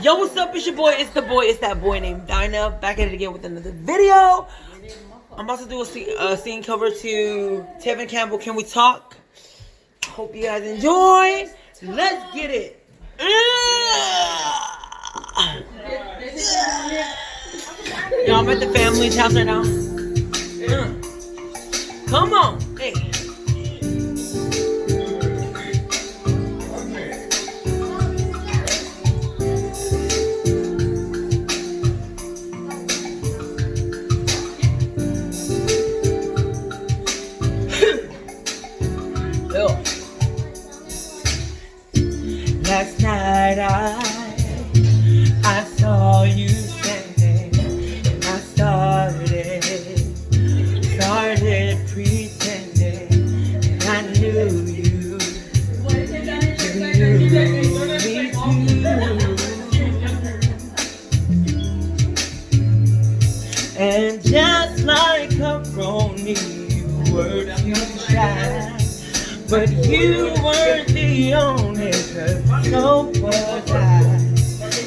Yo, what's up? It's your boy. It's the boy. It's that boy named Dinah. Back at it again with another video. I'm about to do a scene cover to Tevin Campbell. Can we talk? Hope you guys enjoy. Let's get it. Yo, I'm at the family's house right now. Come on. Hey. Last night I saw you standing, and I started pretending, and I knew you knew me too. And just like a brony, you were too shy. But you weren't the only girl, so was I.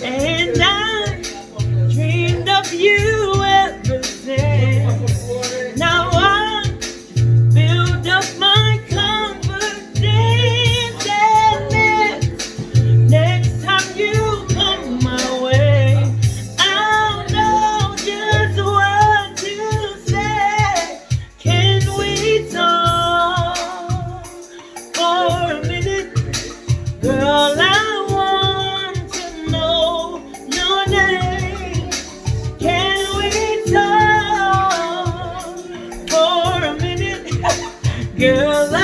And I dreamed of you ever since. Now I build up my confidence, and next time you come my way, I'll know just what to say. Can we talk for a minute? Girl, I want to know your name. Can we talk for a minute? Girl, I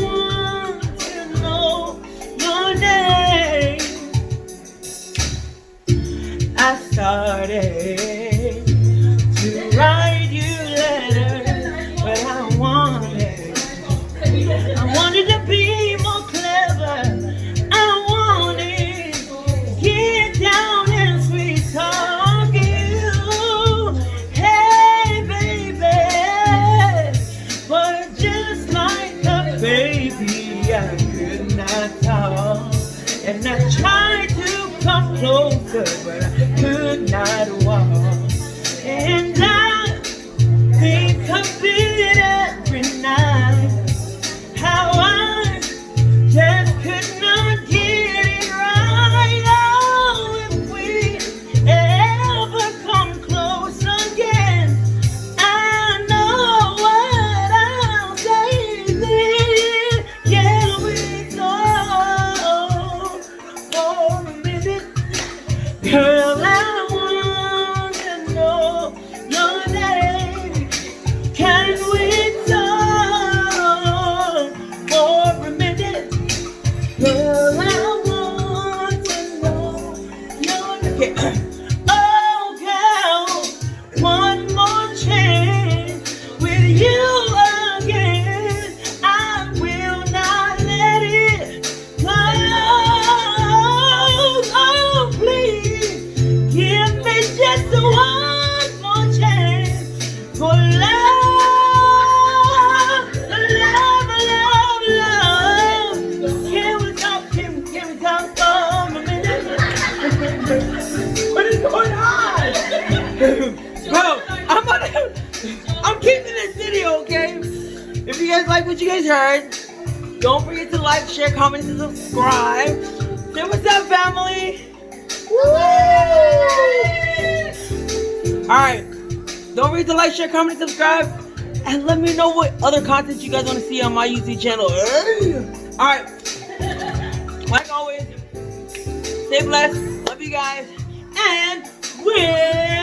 want to know your name. I started to write you letters, but I wanted to be more clever. I wanted to get down and sweet talk you. Hey, baby. But just like a baby, I could not talk. And I tried to come closer, but I could not walk. And I think of it every night, how I just could not get it right. Oh, if we ever come close again, I know what I'll say then. Can we talk for a minute? Girl, I want to know your name. Can we talk for a minute? Girl, I want to know your name. Oh, girl, one more chance with you again. I will not let it go. Oh, please give me just one more chance for love. What is going on? Bro, I'm keeping this video, okay? If you guys like what you guys heard, don't forget to like, share, comment, and subscribe. Say what's up, family. Woo! Alright, don't forget to like, share, comment, and subscribe. And let me know what other content you guys want to see on my YouTube channel. Alright, like always, stay blessed. Love you guys. And we're